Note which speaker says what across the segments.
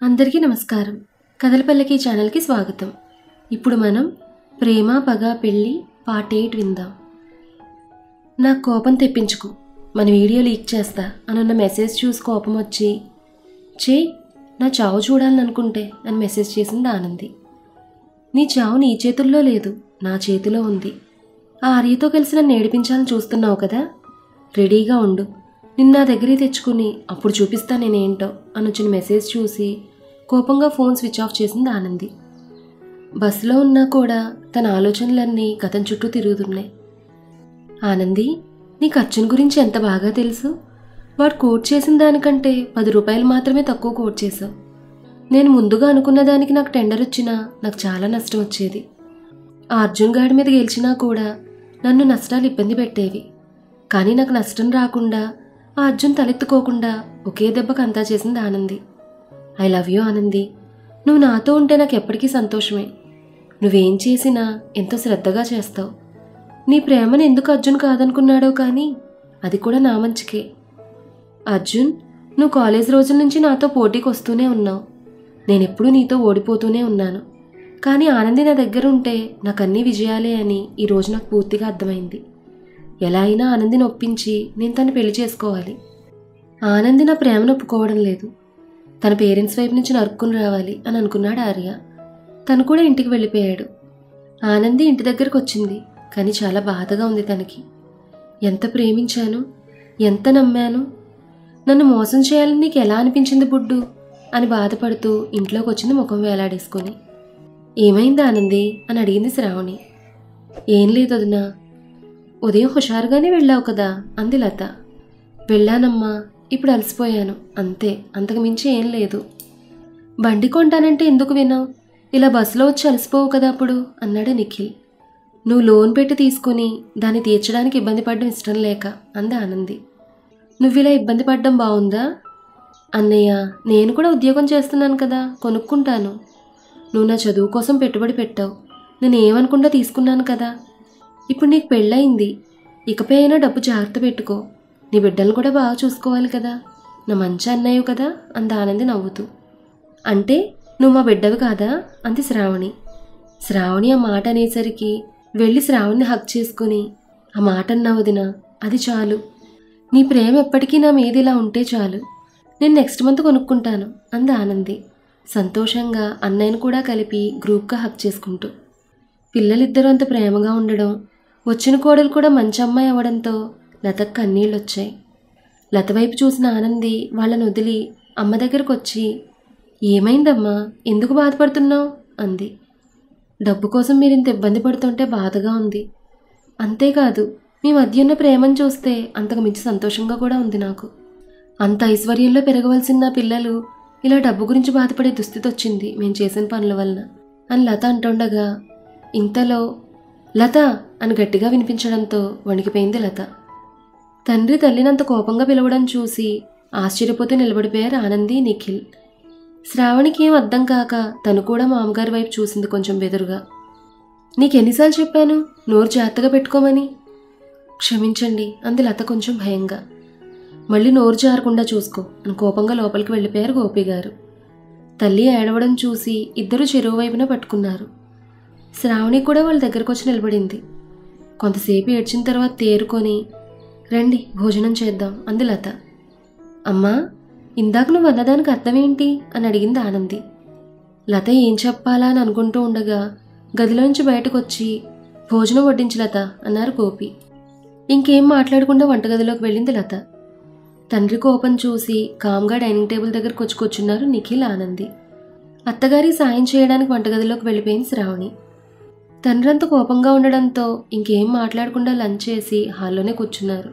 Speaker 1: అందరికీ నమస్కారం. కథలపల్లకి ఛానల్కి స్వాగతం. ఇప్పుడు మనం ప్రేమ పగ పెళ్ళి పార్ట్ 8 విందాం. నాకు కోపం తెప్పించుకు, మన వీడియో లీక్ చేస్తా అన్న మెసేజ్ చూసి కోపం వచ్చి చేయి నా చావు చూడాలనుకుంటే అని మెసేజ్ చేసింది ఆనంది. నీ చావు నీ చేతుల్లో లేదు, నా చేతిలో ఉంది. ఆ ఆర్యతో కలిసి నన్ను ఏడిపించాలని చూస్తున్నావు కదా, రెడీగా ఉండు, నిన్న నా దగ్గరికి తెచ్చుకుని అప్పుడు చూపిస్తా నేనేంటో అని వచ్చిన మెసేజ్ చూసి కోపంగా ఫోన్ స్విచ్ ఆఫ్ చేసింది ఆనంది. బస్సులో ఉన్నా కూడా తన ఆలోచనలన్నీ గతం చుట్టూ తిరుగుతున్నాయి. ఆనంది, నీకు అర్జున్ గురించి ఎంత బాగా తెలుసు. వాడు కోట్ చేసిన దానికంటే 10 రూపాయలు మాత్రమే తక్కువ కోట్ చేశావు. నేను ముందుగా అనుకున్న దానికి నాకు టెండర్ వచ్చినా నాకు చాలా నష్టం వచ్చేది. ఆ అర్జున్ గాడి మీద గెలిచినా కూడా నన్ను నష్టాలు ఇబ్బంది పెట్టేవి. కానీ నాకు నష్టం రాకుండా ఆ అర్జున్ తలెత్తుకోకుండా ఒకే దెబ్బకు అంతా చేసింది Anandi. I love you Anandi. నువ్వు నాతో ఉంటే నాకు ఎప్పటికీ సంతోషమే. నువ్వేం చేసినా ఎంతో శ్రద్ధగా చేస్తావు. నీ ప్రేమను ఎందుకు అర్జున్ కాదనుకున్నాడో కానీ అది కూడా నా మంచికే. అర్జున్, నువ్వు కాలేజ్ రోజుల నుంచి నాతో పోటీకి వస్తూనే ఉన్నావు. నేనెప్పుడూ నీతో ఓడిపోతూనే ఉన్నాను. కానీ ఆనంది నా దగ్గర ఉంటే నాకు అన్నీ విజయాలే అని ఈరోజు నాకు పూర్తిగా అర్థమైంది. ఎలా అయినా ఆనందిని ఒప్పించి నేను తను పెళ్లి చేసుకోవాలి. ఆనంది నా ప్రేమను ఒప్పుకోవడం లేదు. తన పేరెంట్స్ వైపు నుంచి నరుక్కుని రావాలి అని అనుకున్నాడు ఆర్య. తను కూడా ఇంటికి వెళ్ళిపోయాడు. ఆనంది ఇంటి దగ్గరకు వచ్చింది. కానీ చాలా బాధగా ఉంది తనకి. ఎంత ప్రేమించాను, ఎంత నమ్మాను, నన్ను మోసం చేయాలని నీకు ఎలా అనిపించింది బుడ్డు అని బాధపడుతూ ఇంట్లోకి వచ్చింది ముఖం వేలాడేసుకొని. ఏమైంది ఆనంది అని అడిగింది శ్రావణి. ఏం లేదు వదినా, ఉదయం హుషారుగానే వెళ్ళావు కదా అంది లత. వెళ్ళానమ్మా, ఇప్పుడు అలసిపోయాను అంతే, అంతకు మించి ఏం లేదు. బండి కొంటానంటే ఎందుకు విన్నావు, ఇలా బస్సులో వచ్చి అలసిపోవు కదా అప్పుడు అన్నాడు నిఖిల్. నువ్వు లోన్ పెట్టి తీసుకుని దాన్ని తీర్చడానికి ఇబ్బంది పడడం ఇష్టం లేక అంది ఆనంది. నువ్వు ఇలా ఇబ్బంది పడడం బాగుందా? అన్నయ్య, నేను కూడా ఉద్యోగం చేస్తున్నాను కదా, కొనుక్కుంటాను. నువ్వు నా చదువు కోసం పెట్టుబడి పెట్టావు, నేను ఏమనుకుంటా తీసుకున్నాను కదా. ఇప్పుడు నీకు పెళ్ళయింది, ఇకపై అయినా డబ్బు జాగ్రత్త పెట్టుకో. నీ బిడ్డలు కూడా బాగా చూసుకోవాలి కదా, నా మంచి అన్నయ్యవు కదా అంది ఆనంది నవ్వుతూ. అంటే నువ్వు మా బిడ్డవి కాదా అంది శ్రావణి. శ్రావణి ఆ మాట అనేసరికి వెళ్ళి శ్రావణిని హక్ చేసుకుని, ఆ మాట అన్నావు వదినా, అది చాలు. నీ ప్రేమ ఎప్పటికీ నా మీద ఇలా ఉంటే చాలు. నేను నెక్స్ట్ మంత్ కొనుక్కుంటాను అంది ఆనంది సంతోషంగా అన్నయ్యను కూడా కలిపి గ్రూప్గా హక్ చేసుకుంటూ. పిల్లలిద్దరూ అంత ప్రేమగా ఉండడం, వచ్చిన కోడలు కూడా మంచి అమ్మాయి అవ్వడంతో లతకు కన్నీళ్ళు వచ్చాయి. లత వైపు చూసిన ఆనంది వాళ్ళని వదిలి అమ్మ దగ్గరకు వచ్చి, ఏమైందమ్మా, ఎందుకు బాధపడుతున్నావు అంది. డబ్బు కోసం మీరు ఇంత ఇబ్బంది పడుతుంటే బాధగా ఉంది. అంతేకాదు, మీ మధ్య ఉన్న ప్రేమను చూస్తే అంతకు మించి సంతోషంగా కూడా ఉంది నాకు. అంత ఐశ్వర్యంలో పెరగవలసిన నా పిల్లలు ఇలా డబ్బు గురించి బాధపడే దుస్థితి వచ్చింది మేము చేసిన పనుల వలన అని లత అంటుండగా, ఇంతలో లత అని గట్టిగా వినిపించడంతో వణికిపోయింది లత. తండ్రి తల్లినంత కోపంగా పిలవడం చూసి ఆశ్చర్యపోతూ నిలబడిపోయారు ఆనంది, నిఖిల్. శ్రావణికి ఏం అర్థం కాక తను కూడా మామగారి వైపు చూసింది కొంచెం బెదురుగా. నీకెన్నిసార్లు చెప్పాను నోరు జాగ్రత్తగా పెట్టుకోమని. క్షమించండి అంది లత కొంచెం భయంగా. మళ్ళీ నోరు జారకుండా చూసుకో అని కోపంగా లోపలికి వెళ్ళిపోయారు గోపి గారు. తల్లి ఏడవడం చూసి ఇద్దరు చెరువు వైపున పట్టుకున్నారు. శ్రావణి కూడా వాళ్ళ దగ్గరకు వచ్చి నిలబడింది. కొంతసేపు ఏడ్చిన తర్వాత తేరుకొని, రండి భోజనం చేద్దాం అంది లత. అమ్మా, ఇందాక నువ్వు అన్నదానికి అర్థమేంటి అని అడిగింది ఆనంది. లత ఏం చెప్పాలా అని అనుకుంటూ ఉండగా గదిలోంచి బయటకు వచ్చి, భోజనం వడ్డించి లత అన్నారు గోపి. ఇంకేం మాట్లాడకుండా వంటగదిలోకి వెళ్ళింది లత. తండ్రి కోపం చూసి కామ్గా డైనింగ్ టేబుల్ దగ్గరకు వచ్చి కూర్చున్నారు నిఖిల్, ఆనంది. అత్తగారి సాయం చేయడానికి వంటగదిలోకి వెళ్ళిపోయింది శ్రావణి. తండ్రి అంత కోపంగా ఉండడంతో ఇంకేం మాట్లాడకుండా లంచ్ చేసి హాల్లోనే కూర్చున్నారు.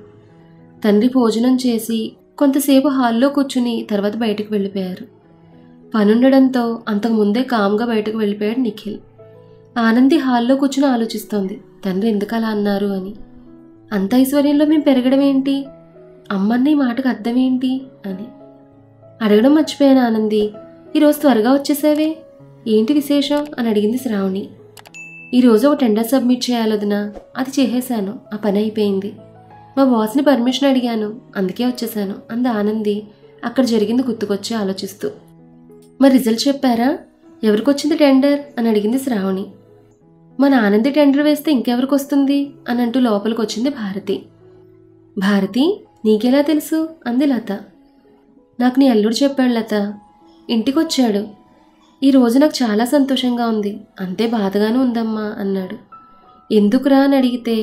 Speaker 1: తండ్రి భోజనం చేసి కొంతసేపు హాల్లో కూర్చుని తర్వాత బయటకు వెళ్ళిపోయారు. పనుండడంతో అంతకుముందే కామ్గా బయటకు వెళ్ళిపోయాడు నిఖిల్. ఆనంది హాల్లో కూర్చుని ఆలోచిస్తోంది, తండ్రి ఎందుకు అలా అన్నారు అని. అంత ఐశ్వర్యంలో మేము పెరగడం ఏంటి, అమ్మన్న ఈ మాటకు అర్థం ఏంటి అని అడగడం మర్చిపోయాను. ఆనంది, ఈరోజు త్వరగా వచ్చేసావే, ఏంటి విశేషం అని అడిగింది శ్రావణి. ఈరోజు ఒక టెండర్ సబ్మిట్ చేయాలి వదినా, అది చేసేశాను, ఆ పని అయిపోయింది. మా బాస్ని పర్మిషన్ అడిగాను, అందుకే వచ్చేసాను అంది ఆనంది అక్కడ జరిగింది గుర్తుకొచ్చి ఆలోచిస్తూ. మరి రిజల్ట్ చెప్పారా? ఎవరికొచ్చింది టెండర్ అని అడిగింది శ్రావణి. మన ఆనంది టెండర్ వేస్తే ఇంకెవరికి వస్తుంది అని అంటూ లోపలికి వచ్చింది భారతి. భారతి, నీకెలా తెలుసు అంది లత. నాకు నీ అల్లుడు చెప్పాడు లత. ఇంటికొచ్చాడు. ఈరోజు నాకు చాలా సంతోషంగా ఉంది, అంతే బాధగానూ ఉందమ్మా అన్నాడు. ఎందుకురా అని అడిగితే,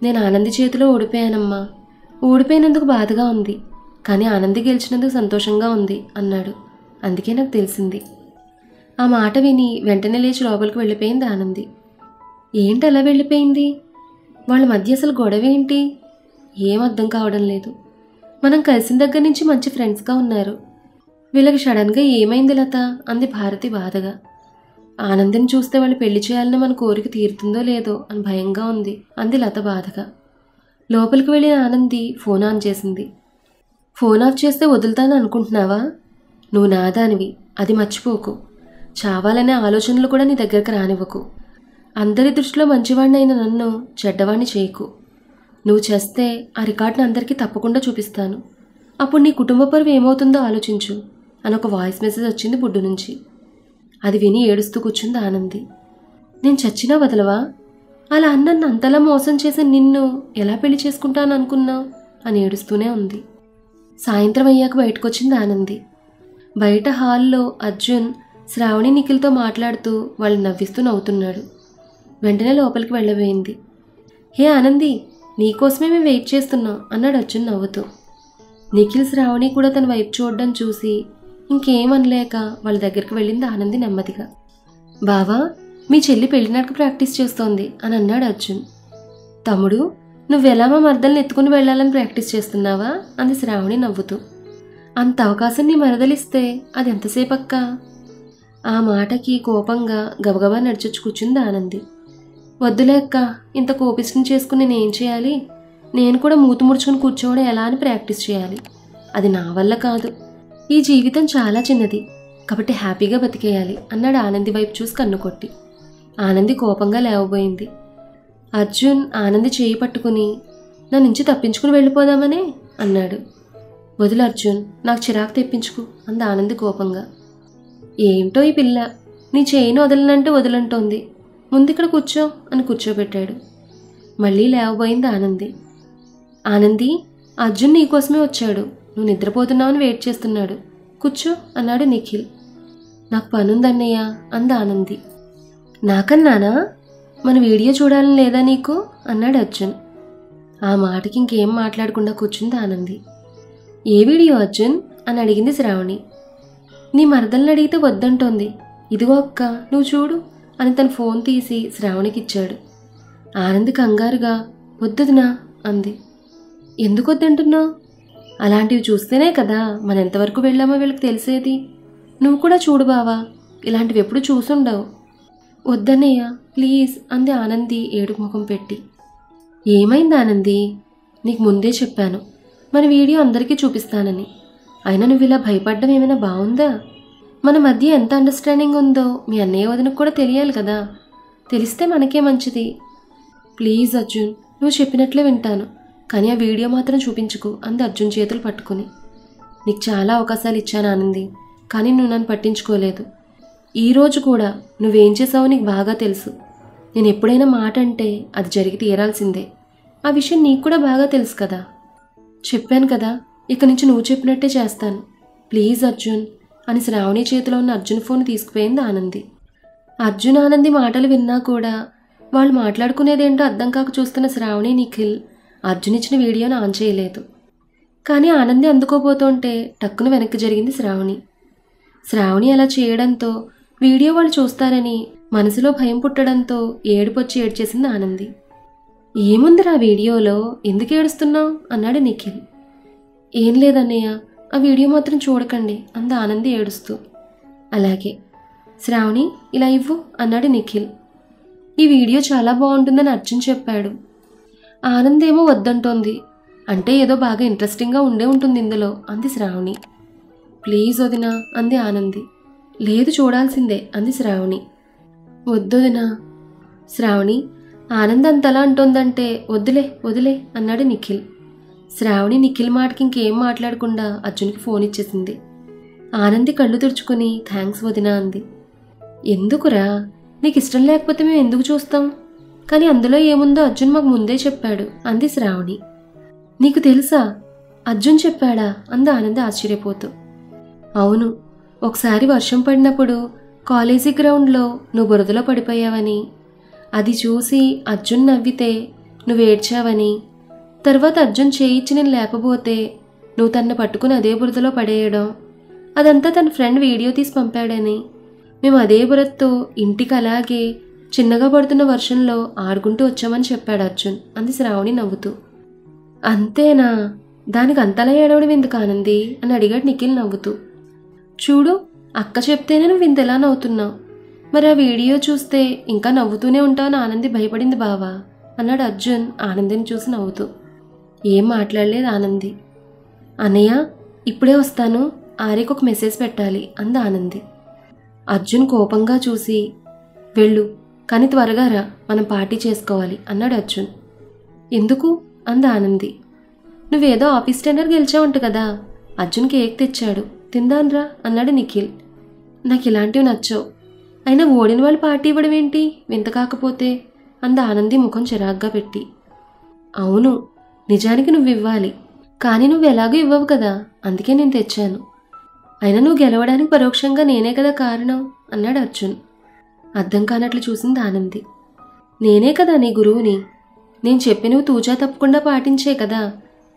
Speaker 1: నేను ఆనంది చేతిలో ఓడిపోయానమ్మా. ఓడిపోయినందుకు బాధగా ఉంది, కానీ ఆనంది గెలిచినందుకు సంతోషంగా ఉంది అన్నాడు. అందుకే నాకు తెలిసింది. ఆ మాట విని వెంటనే లేచి లోపలికి వెళ్ళిపోయింది ఆనంది. ఏంటి అలా వెళ్ళిపోయింది? వాళ్ళ మధ్య అసలు గొడవ ఏంటి? ఏం అర్థం కావడం లేదు. మనం కలిసిన దగ్గర నుంచి మంచి ఫ్రెండ్స్గా ఉన్నారు. వీళ్ళకి సడన్గా ఏమైంది లత అంది భారతి బాధగా. ఆనందిని చూస్తే వాళ్ళు పెళ్లి చేయాలని మన కోరిక తీరుతుందో లేదో అని భయంగా ఉంది అంది లత బాధగా. లోపలికి వెళ్ళిన ఆనంది ఫోన్ ఆన్ చేసింది. ఫోన్ ఆఫ్ చేస్తే వదులుతాను అనుకుంటున్నావా? నువ్వు నాదానివి, అది మర్చిపోకు. చావాలనే ఆలోచనలు కూడా నీ దగ్గరకు రానివ్వకు. అందరి దృష్టిలో మంచివాడినైన నన్ను చెడ్డవాణ్ణి చేయకు. నువ్వు చేస్తే ఆ రికార్డును అందరికీ తప్పకుండా చూపిస్తాను. అప్పుడు నీ కుటుంబ పరువు ఏమవుతుందో ఆలోచించు అని ఒక వాయిస్ మెసేజ్ వచ్చింది బుడ్డు నుంచి. అది విని ఏడుస్తూ కూర్చుంది ఆనంది. నేను చచ్చినా వదలవా? అలా నన్ను అంతలా మోసం చేసి నిన్ను ఎలా పెళ్లి చేసుకుంటాను అనుకున్నావు అని ఏడుస్తూనే ఉంది. సాయంత్రం అయ్యాక బయటకొచ్చింది ఆనంది. బయట హాల్లో అర్జున్ శ్రావణి నిఖిల్తో మాట్లాడుతూ వాళ్ళు నవ్విస్తూ నవ్వుతున్నాడు. వెంటనే లోపలికి వెళ్ళబోయింది. హే ఆనంది, నీకోసమే మేము వెయిట్ చేస్తున్నాం అన్నాడు అర్జున్ నవ్వుతూ. నిఖిల్ శ్రావణి కూడా తన వైపు చూడడం చూసి ఇంకేమనలేక వాళ్ళ దగ్గరికి వెళ్ళింది ఆనంది నెమ్మదిగా. బావా, మీ చెల్లి పెళ్లినాటికి ప్రాక్టీస్ చేస్తోంది అని అన్నాడు అర్జున్. తమ్ముడు, నువ్వెలా మా మరదల్ని ఎత్తుకుని వెళ్ళాలని ప్రాక్టీస్ చేస్తున్నావా అంది శ్రావణి నవ్వుతూ. అంత అవకాశం నీ మరదలిస్తే అది ఎంతసేపు అక్క? ఆ మాటకి కోపంగా గబగబా నడిచొచ్చి కూర్చుంది ఆనంది. వద్దులే అక్క, ఇంత కోపిష్టం చేసుకుని నేనేం చేయాలి? నేను కూడా మూతి ముడుచుకుని కూర్చోవడం ఎలా అని ప్రాక్టీస్ చేయాలి. అది నా వల్ల కాదు. ఈ జీవితం చాలా చిన్నది కాబట్టి హ్యాపీగా బతికేయాలి అన్నాడు ఆనంది వైపు చూసి కన్నుకొట్టి. ఆనంది కోపంగా లేవబోయింది. అర్జున్ ఆనంది చేయి పట్టుకుని నా నుంచి తప్పించుకుని వెళ్ళిపోదామనే అన్నాడు. వదిలు అర్జున్, నాకు చిరాకు తెప్పించుకు అంది ఆనంది కోపంగా. ఏంటో ఈ పిల్ల, నీ చేయిని వదలనంటే వదలంటోంది. ముందు ఇక్కడ కూర్చో అని కూర్చోబెట్టాడు. మళ్ళీ లేవబోయింది ఆనంది. ఆనంది, అర్జున్ నీకోసమే వచ్చాడు. నువ్వు నిద్రపోతున్నావని వెయిట్ చేస్తున్నాడు. కూర్చో అన్నాడు నిఖిల్. నాకు పనుందన్నయ్య అంది ఆనంది. నాకన్నానా? మన వీడియో చూడాలని లేదా నీకు అన్నాడు అర్జున్. ఆ మాటకి ఇంకేం మాట్లాడకుండా కూర్చుంది ఆనంది. ఏ వీడియో అర్జున్ అని అడిగింది శ్రావణి. నీ మరదల్ని అడిగితే వద్దంటోంది. ఇదిగో అక్క, నువ్వు చూడు అని తన ఫోన్ తీసి శ్రావణికి ఇచ్చాడు. ఆనంది కంగారుగా వద్దుదినా అంది. ఎందుకు వద్దంటున్నావు? అలాంటివి చూస్తేనే కదా మనం ఎంతవరకు వెళ్ళామో వీళ్ళకి తెలిసేది. నువ్వు కూడా చూడు బావా, ఇలాంటివి ఎప్పుడు చూసుండవు. వద్దన్నయ్య ప్లీజ్ అంది ఆనంది ఏడుపు ముఖం పెట్టి. ఏమైంది ఆనంది? నీకు ముందే చెప్పాను మన వీడియో అందరికీ చూపిస్తానని. అయినా నువ్వు ఇలా భయపడ్డం ఏమైనా బాగుందా? మన మధ్య ఎంత అండర్స్టాండింగ్ ఉందో మీ అన్నయ్య వదినకు కూడా తెలియాలి కదా. తెలిస్తే మనకే మంచిది. ప్లీజ్ అర్జున్, నువ్వు చెప్పినట్లే వింటాను, కానీ ఆ వీడియో మాత్రం చూపించుకు అంది అర్జున్ చేతులు పట్టుకుని. నీకు చాలా అవకాశాలు ఇచ్చాను ఆనంది, కానీ నువ్వు నన్ను పట్టించుకోలేదు. ఈరోజు కూడా నువ్వేం చేసావో నీకు బాగా తెలుసు. నేను ఎప్పుడైనా మాట అంటే అది జరిగి తీరాల్సిందే. ఆ విషయం నీకు కూడా బాగా తెలుసు కదా. చెప్పాను కదా, ఇక నుంచి నువ్వు చెప్పినట్టే చేస్తాను. ప్లీజ్ అర్జున్ అని శ్రావణి చేతిలో ఉన్న అర్జున్ ఫోన్ తీసుకుపోయింది ఆనంది. అర్జున్ ఆనంది మాటలు విన్నా కూడా వాళ్ళు మాట్లాడుకునేదేంటో అర్థం కాక చూస్తున్న శ్రావణి నిఖిల్ అర్జున్ ఇచ్చిన వీడియోని ఆన్ చేయలేదు. కానీ ఆనంది అందుకోబోతుంటే టక్కున వెనక్కి జరిగింది శ్రావణి. శ్రావణి అలా చేయడంతో వీడియో వాళ్ళు చూస్తారని మనసులో భయం పుట్టడంతో ఏడుపొచ్చి ఏడ్చేసింది ఆనంది. ఏముందిరా వీడియోలో, ఎందుకు ఏడుస్తున్నావు అన్నాడు నిఖిల్. ఏం లేదన్నయ్య, ఆ వీడియో మాత్రం చూడకండి అంది ఆనంది ఏడుస్తూ. అలాగే శ్రావణి ఇలా ఇవ్వు అన్నాడు నిఖిల్. ఈ వీడియో చాలా బాగుంటుందని అర్జున్ చెప్పాడు. ఆనందేమో వద్దంటోంది. అంటే ఏదో బాగా ఇంట్రెస్టింగ్గా ఉండే ఉంటుంది ఇందులో అంది శ్రావణి. ప్లీజ్ వదినా అంది ఆనంది. లేదు చూడాల్సిందే అంది శ్రావణి. వద్దొదినా. శ్రావణి, ఆనంద్ అంతలా అంటోందంటే వద్దులే వదిలే అన్నాడు నిఖిల్. శ్రావణి నిఖిల్ మాటకి ఇంకేం మాట్లాడకుండా అర్జున్కి ఫోన్ ఇచ్చేసింది. ఆనంది కళ్ళు తుడుచుకుని థ్యాంక్స్ వదినా అంది. ఎందుకురా, నీకు ఇష్టం లేకపోతే మేము ఎందుకు చూస్తాం? కానీ అందులో ఏముందో అర్జున్ మాకు ముందే చెప్పాడు అంది శ్రావణి. నీకు తెలుసా? అర్జున్ చెప్పాడా అంది ఆనంది ఆశ్చర్యపోతూ. అవును, ఒకసారి వర్షం పడినప్పుడు కాలేజీ గ్రౌండ్లో నువ్వు బురదలో పడిపోయావని, అది చూసి అర్జున్ నవ్వితే నువ్వు ఏడ్చావని, తర్వాత అర్జున్ చేయిచ్చి నేను లేకపోతే నువ్వు తన్ను పట్టుకుని అదే బురదలో పడేయడం, అదంతా తన ఫ్రెండ్ వీడియో తీసి పంపాడని, మేము అదే బురదతో ఇంటికి అలాగే చిన్నగా పడుతున్న వర్షంలో ఆడుకుంటూ వచ్చామని చెప్పాడు అర్జున్ అంది శ్రావణి నవ్వుతూ. అంతేనా? దానికి అంతలా ఏడవడం ఎందుకు ఆనంది అని అడిగాడు నిఖిల్ నవ్వుతూ. చూడు, అక్క చెప్తేనే నువ్వు ఇంతలా నవ్వుతున్నావు, మరి ఆ వీడియో చూస్తే ఇంకా నవ్వుతూనే ఉంటావని ఆనంది భయపడింది బావా అన్నాడు అర్జున్ ఆనందిని చూసి నవ్వుతూ. ఏం మాట్లాడలేదు ఆనంది. అన్నయ్య ఇప్పుడే వస్తాను, ఆర్యకు ఒక మెసేజ్ పెట్టాలి అంది ఆనంది. అర్జున్ కోపంగా చూసి వెళ్ళు, కానీ త్వరగా రా, మనం పార్టీ చేసుకోవాలి అన్నాడు అర్జున్. ఎందుకు అంది ఆనంది. నువ్వేదో ఆఫీస్ టెండర్ గెలిచావంట కదా, అర్జున్ కేక్ తెచ్చాడు, తిందాన్రా అన్నాడు నిఖిల్. నాకు ఇలాంటివి నచ్చవు, అయినా ఓడిన వాళ్ళు పార్టీ ఇవ్వడం ఏంటి వింత కాకపోతే అంది ఆనంది ముఖం చిరాగ్గా పెట్టి. అవును, నిజానికి నువ్వు ఇవ్వాలి, కానీ నువ్వు ఎలాగో ఇవ్వవు కదా, అందుకే నేను తెచ్చాను. అయినా నువ్వు గెలవడానికి పరోక్షంగా నేనే కదా కారణం అన్నాడు అర్జున్. అర్థం కానట్లు చూసింది ఆనంది. నేనే కదా నీ గురువుని, నేను చెప్పి నువ్వు తూచా తప్పకుండా పాటించే కదా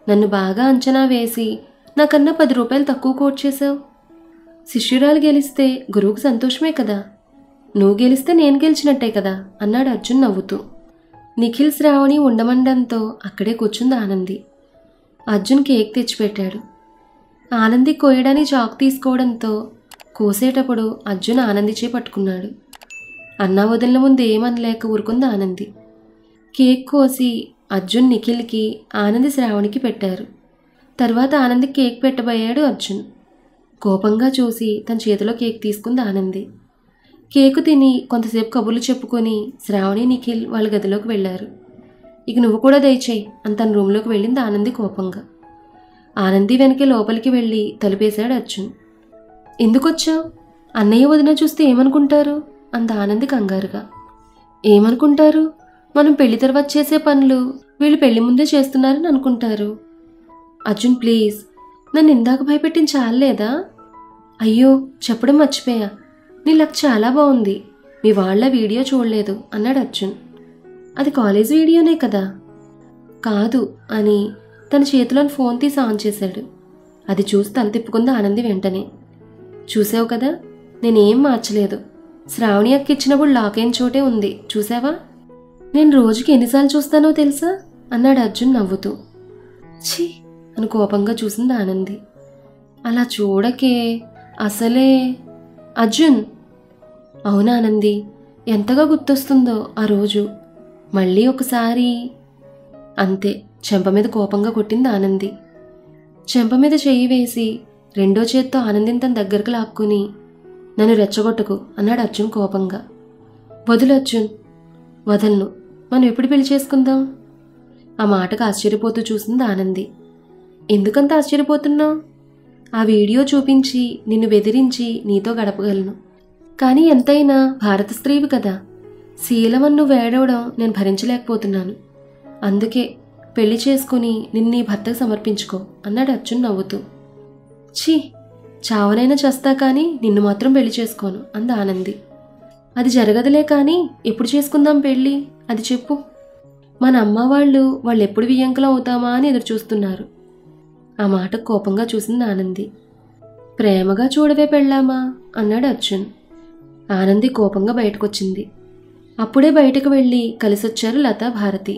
Speaker 1: నన్ను బాగా అంచనా వేసి నాకన్నా 10 రూపాయలు తక్కువ కోట్ చేసావు. శిష్యురాలు గెలిస్తే గురువుకు సంతోషమే కదా, నువ్వు గెలిస్తే నేను గెలిచినట్టే కదా అన్నాడు అర్జున్ నవ్వుతూ. నిఖిల్ శ్రావణి ఉండమండంతో అక్కడే కూర్చుంది ఆనంది. అర్జున్ కేక్ తెచ్చిపెట్టాడు. ఆనంది కోయడానికి చాకు తీసుకోవడంతో కోసేటప్పుడు అర్జున్ ఆనంది చే పట్టుకున్నాడు. అన్నా వదిలిన ముందు ఏమనలేక ఊరుకుంది ఆనంది. కేక్ కోసి అర్జున్ నిఖిల్కి, ఆనంది శ్రావణికి పెట్టారు. తర్వాత ఆనంది కేక్ పెట్టబోయాడు అర్జున్. కోపంగా చూసి తన చేతిలో కేక్ తీసుకుంది ఆనంది. కేకు తిని కొంతసేపు కబుర్లు చెప్పుకొని శ్రావణి నిఖిల్ వాళ్ళ గదిలోకి వెళ్ళారు. ఇక నువ్వు కూడా దయచేయి అని తన రూమ్లోకి వెళ్ళింది ఆనంది కోపంగా. ఆనంది వెనకే లోపలికి వెళ్ళి తలుపేశాడు అర్జున్. ఎందుకొచ్చావు? అన్నయ్య వదిన చూస్తే ఏమనుకుంటారు అంది ఆనంది కంగారుగా. ఏమనుకుంటారు? మనం పెళ్లి తర్వాత చేసే పనులు వీళ్ళు పెళ్లి ముందే చేస్తున్నారని అనుకుంటారు. అర్జున్ ప్లీజ్, నన్ను ఇందాక భయపెట్టిన చాలేదా? అయ్యో చెప్పడం మర్చిపోయా, నీ లక్ చాలా బాగుంది, మీ వాళ్ళ వీడియో చూడలేదు అన్నాడు అర్జున్. అది కాలేజ్ వీడియోనే కదా. కాదు అని తన చేతిలోని ఫోన్ తీసి ఆన్ చేశాడు. అది చూసి తల తిప్పుకుంది ఆనంది వెంటనే. చూసావు కదా, నేనేం మార్చలేదు, శ్రావణి అక్క ఇచ్చినప్పుడు లాక్ అయిన చోటే ఉంది, చూసావా? నేను రోజుకి ఎన్నిసార్లు చూస్తానో తెలుసా అన్నాడు అర్జున్ నవ్వుతూ. ఛీ అని కోపంగా చూసింది ఆనంది. అలా చూడకే, అసలే. అర్జున్. అవునా ఆనంది, ఎంతగా గుర్తొస్తుందో ఆ రోజు, మళ్ళీ ఒకసారి. అంతే, చెంప మీద కోపంగా కొట్టింది ఆనంది. చెంప మీద చెయ్యి వేసి రెండో చేత్తో ఆనందిని తన దగ్గరకు లాక్కుని, నన్ను రెచ్చగొట్టకు అన్నాడు అర్జున్ కోపంగా. వదులు అర్జున్. వదలను, మనం ఎప్పుడు పెళ్లి చేసుకుందాం? ఆ మాటకు ఆశ్చర్యపోతూ చూసింది ఆనంది. ఎందుకంత ఆశ్చర్యపోతున్నావు? ఆ వీడియో చూపించి నిన్ను బెదిరించి నీతో గడపగలను, కానీ ఎంతైనా భారత స్త్రీవి కదా, శీలమని నువ్వు ఏడవడం నేను భరించలేకపోతున్నాను, అందుకే పెళ్లి చేసుకుని నిన్ను నీ భర్తకు సమర్పించుకో అన్నాడు అర్జున్ నవ్వుతూ. ఛీ, చావనైనా చేస్తా కానీ నిన్ను మాత్రం పెళ్లి చేసుకోను అంది ఆనంది. అది జరగదులే కానీ ఎప్పుడు చేసుకుందాం పెళ్ళి, అది చెప్పు. మన అమ్మ వాళ్ళు ఎప్పుడు వియ్యంకులం అవుతామా అని ఎదురు చూస్తున్నారు. ఆ మాట కోపంగా చూసింది ఆనంది. ప్రేమగా చూడవే పెళ్ళామా అన్నాడు అర్జున్. ఆనంది కోపంగా బయటకొచ్చింది. అప్పుడే బయటకు వెళ్ళి కలిసొచ్చారు లతా భారతి.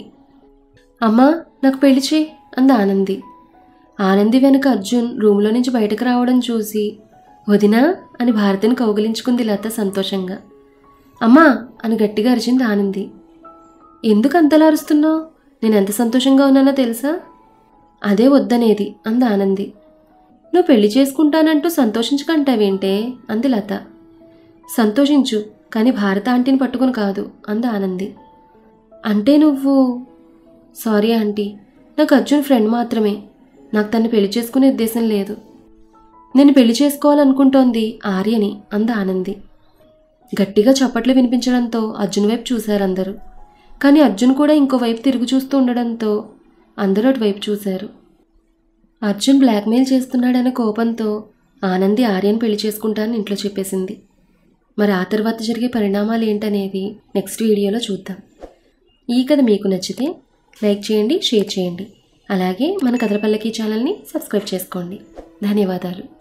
Speaker 1: అమ్మా నాకు పెళ్లి చేయి అంది ఆనంది. ఆనంది వెనుక అర్జున్ రూమ్లో నుంచి బయటకు రావడం చూసి వదినా అని భారతిని కౌగిలించుకుంది లత సంతోషంగా. అమ్మా అని గట్టిగా అరిచింది ఆనంది. ఎందుకు అంతలా అరుస్తున్నావు? నేను ఎంత సంతోషంగా ఉన్నానో తెలుసా? అదే వద్దనేది అంది ఆనంది. నువ్వు పెళ్లి చేసుకుంటానంటూ సంతోషించకంటావేంటే అంది లత. సంతోషించు, కానీ భారత ఆంటీని పట్టుకుని కాదు అంది ఆనంది. అంటే నువ్వు? సారీ ఆంటీ, నాకు అర్జున్ ఫ్రెండ్ మాత్రమే, నాకు తన్ని పెళ్లి చేసుకునే ఉద్దేశం లేదు. నేను పెళ్లి చేసుకోవాలనుకుంటోంది ఆర్యని అంద ఆనంది. గట్టిగా చప్పట్లు వినిపించడంతో అర్జున్ వైపు చూశారందరూ. కానీ అర్జున్ కూడా ఇంకో వైపు తిరిగి చూస్తూ ఉండడంతో అందరూ అటువైపు చూశారు. అర్జున్ బ్లాక్మెయిల్ చేస్తున్నాడనే కోపంతో ఆనంది ఆర్యని పెళ్లి చేసుకుంటానని ఇంట్లో చెప్పేసింది. మరి ఆ తర్వాత జరిగే పరిణామాలు ఏంటనేవి నెక్స్ట్ వీడియోలో చూద్దాం. ఈ కథ మీకు నచ్చితే లైక్ చేయండి, షేర్ చేయండి. అలాగే మన కథల పల్లకి ఛానల్ని సబ్స్క్రైబ్ చేసుకోండి. ధన్యవాదాలు.